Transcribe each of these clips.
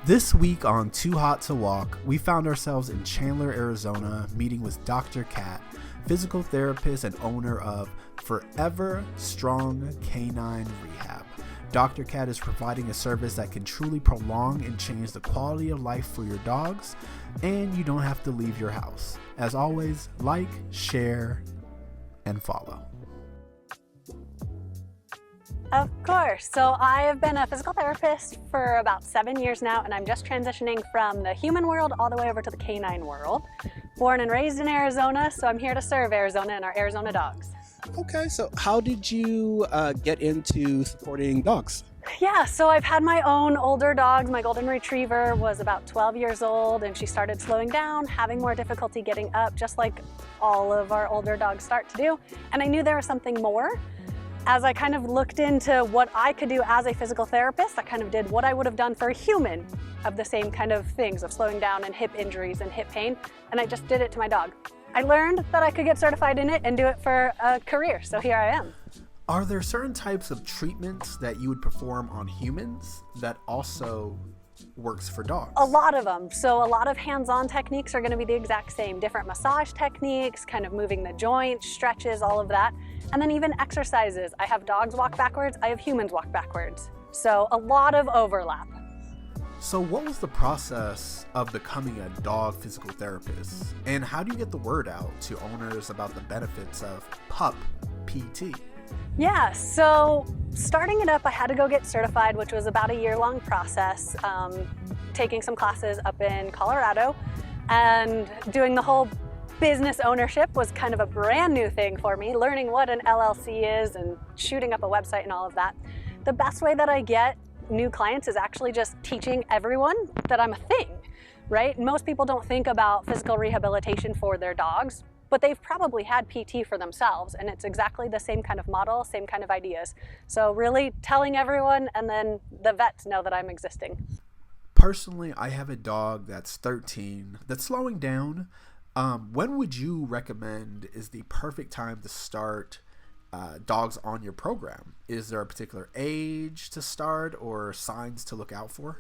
This week on Too Hot to Walk, we found ourselves in Chandler, Arizona, meeting with Dr. Kat, physical therapist and owner of Furever Strong Canine Rehab. Dr. Kat is providing a service that can truly prolong and change the quality of life for your dogs, and you don't have to leave your house. As always, like, share, and follow. Of course. So I have been a physical therapist for about 7 years now, and I'm just transitioning from the human world all the way over to the canine world. Born and raised in Arizona, so I'm here to serve Arizona and our Arizona dogs. Okay, so how did you get into supporting dogs? Yeah, so I've had my own older dogs. My golden retriever was about 12 years old, and she started slowing down, having more difficulty getting up, just like all of our older dogs start to do. And I knew there was something more. As I kind of looked into what I could do as a physical therapist, I kind of did what I would have done for a human of the same kind of things, of slowing down and hip injuries and hip pain, and I just did it to my dog. I learned that I could get certified in it and do it for a career, so here I am. Are there certain types of treatments that you would perform on humans that also works for dogs? A lot of them. So a lot of hands-on techniques are going to be the exact same. Different massage techniques, kind of moving the joints, stretches, all of that. And then even exercises. I have dogs walk backwards, I have humans walk backwards. So a lot of overlap. So what was the process of becoming a dog physical therapist? And how do you get the word out to owners about the benefits of pup PT? Yeah, so starting it up, I had to go get certified, which was about a year-long process, taking some classes up in Colorado, and doing the whole business ownership was kind of a brand new thing for me, learning what an LLC is and shooting up a website and all of that. The best way that I get new clients is actually just teaching everyone that I'm a thing, right? Most people don't think about physical rehabilitation for their dogs, but they've probably had PT for themselves, and it's exactly the same kind of model, same kind of ideas. So really telling everyone, and then the vets know that I'm existing. Personally, I have a dog that's 13 that's slowing down. When would you recommend is the perfect time to start dogs on your program? Is there a particular age to start or signs to look out for?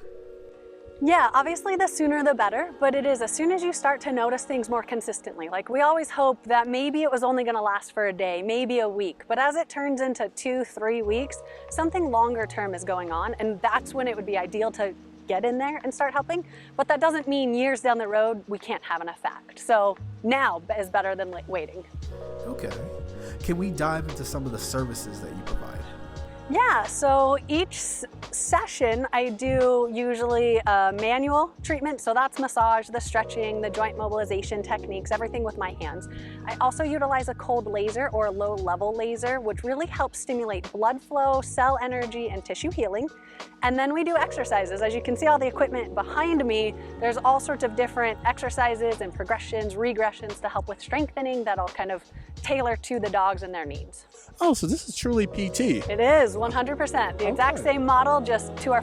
Yeah, obviously the sooner the better, but it is as soon as you start to notice things more consistently. Like we always hope that maybe it was only going to last for a day, maybe a week, but as it turns into 2-3 weeks, something longer term is going on, and that's when it would be ideal to get in there and start helping. But that doesn't mean years down the road we can't have an effect. So now is better than waiting. Okay. Can we dive into some of the services that you provide? Yeah, so each session I do usually a manual treatment, so that's massage, the stretching, the joint mobilization techniques, everything with my hands. I also utilize a cold laser or a low level laser, which really helps stimulate blood flow, cell energy, and tissue healing. And then we do exercises. As you can see all the equipment behind me, there's all sorts of different exercises and progressions, regressions to help with strengthening that'll kind of tailor to the dogs and their needs. Oh, so this is truly PT. It is 100%. The exact Okay. same model, just to our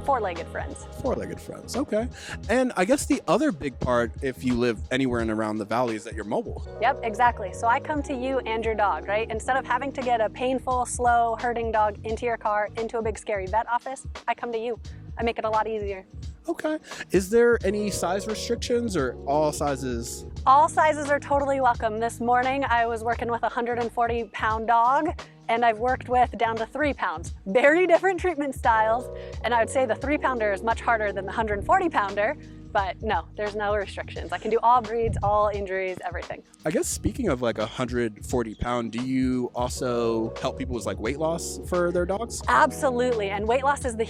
four-legged friends. Four-legged friends, okay. And I guess the other big part, if you live anywhere and around the valley, is that you're mobile. Yep, exactly. So I come to you and your dog, right? Instead of having to get a painful, slow, hurting dog into your car, into a big scary vet office, I come to you. I make it a lot easier. Okay. Is there any size restrictions or all sizes? All sizes are totally welcome. This morning I was working with a 140-pound dog, and I've worked with down to 3 pounds. Very different treatment styles, and I would say the 3-pounder is much harder than the 140-pounder, but no, there's no restrictions. I can do all breeds, all injuries, everything. I guess speaking of like 140-pound, do you also help people with like weight loss for their dogs? Absolutely, and weight loss is the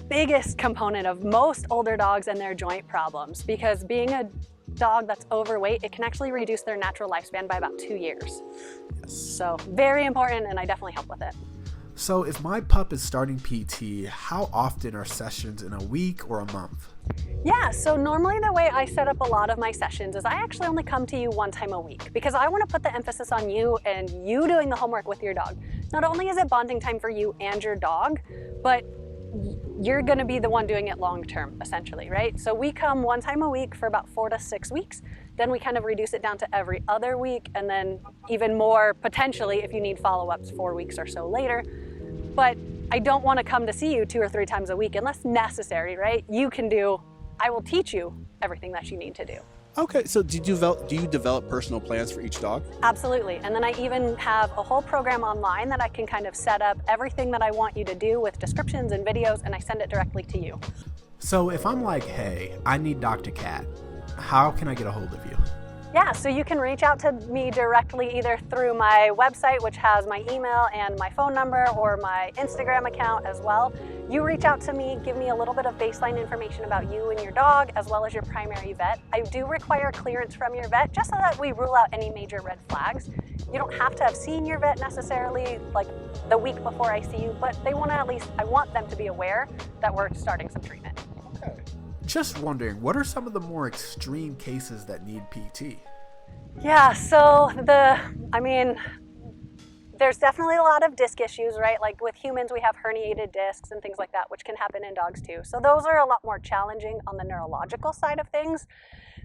biggest component of most older dogs and their joint problems, because being a dog that's overweight, it can actually reduce their natural lifespan by about 2 years. Yes. So very important, and I definitely help with it. So if my pup is starting PT, how often are sessions, in a week or a month? Yeah, so normally the way I set up a lot of my sessions is I actually only come to you 1 time a week, because I want to put the emphasis on you and you doing the homework with your dog. Not only is it bonding time for you and your dog, but you're going to be the one doing it long term, essentially, right? So we come 1 time a week for about 4 to 6 weeks. Then we kind of reduce it down to every other week, and then even more potentially if you need follow-ups 4 weeks or so later. But I don't want to come to see you 2 or 3 times a week unless necessary, right? I will teach you everything that you need to do. Okay, so do you develop personal plans for each dog? Absolutely. And then I even have a whole program online that I can kind of set up everything that I want you to do with descriptions and videos, and I send it directly to you. So if I'm like, hey, I need Dr. Cat, how can I get a hold of you? Yeah, so you can reach out to me directly either through my website, which has my email and my phone number, or my Instagram account as well. You reach out to me, give me a little bit of baseline information about you and your dog, as well as your primary vet. I do require clearance from your vet just so that we rule out any major red flags. You don't have to have seen your vet necessarily like the week before I see you, but I want them to be aware that we're starting some treatment. Okay. Just wondering, what are some of the more extreme cases that need PT? Yeah, so there's definitely a lot of disc issues, right? Like with humans, we have herniated discs and things like that, which can happen in dogs too. So those are a lot more challenging on the neurological side of things.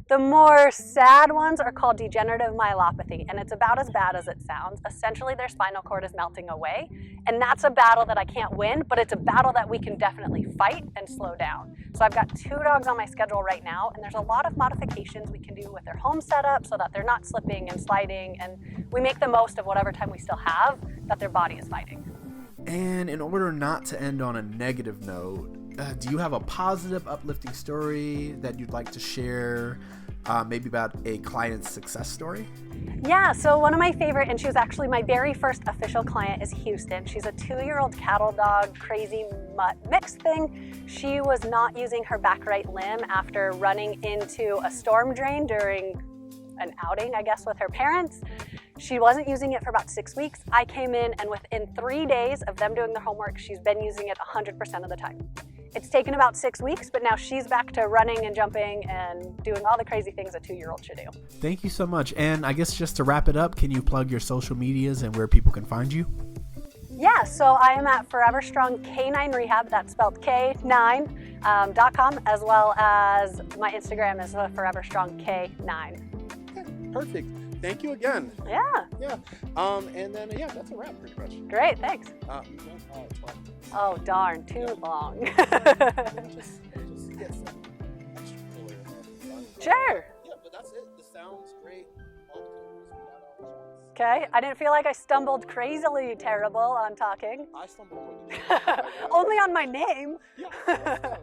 The more sad ones are called degenerative myelopathy, and it's about as bad as it sounds. Essentially, their spinal cord is melting away, and that's a battle that I can't win, but it's a battle that we can definitely fight and slow down. So I've got 2 dogs on my schedule right now, and there's a lot of modifications we can do with their home setup so that they're not slipping and sliding, and we make the most of whatever time we still have that their body is fighting. And in order not to end on a negative note, do you have a positive, uplifting story that you'd like to share, maybe about a client's success story? Yeah, so one of my favorite, and she was actually my very first official client, is Houston. She's a 2-year-old cattle dog, crazy mutt mix thing. She was not using her back right limb after running into a storm drain during an outing, I guess, with her parents. She wasn't using it for about 6 weeks. I came in, and within 3 days of them doing their homework, she's been using it 100% of the time. It's taken about 6 weeks, but now she's back to running and jumping and doing all the crazy things a 2-year-old should do. Thank you so much. And I guess just to wrap it up, can you plug your social medias and where people can find you? Yeah, so I am at Furever Strong Canine Rehab, that's spelled K9.com, as well as my Instagram is Furever Strong K9. Okay, perfect. Thank you again. Yeah. Yeah. And then that's a wrap pretty much. Great, thanks. We went 12 minutes. Oh darn, too long. We'll just get some extra filler in there. Sure. Yeah, but that's it. The sound's great. All the tools, we got all the shots. Okay, I didn't feel like I stumbled crazily terrible on talking. I stumbled more than you. Only on my name. Yeah.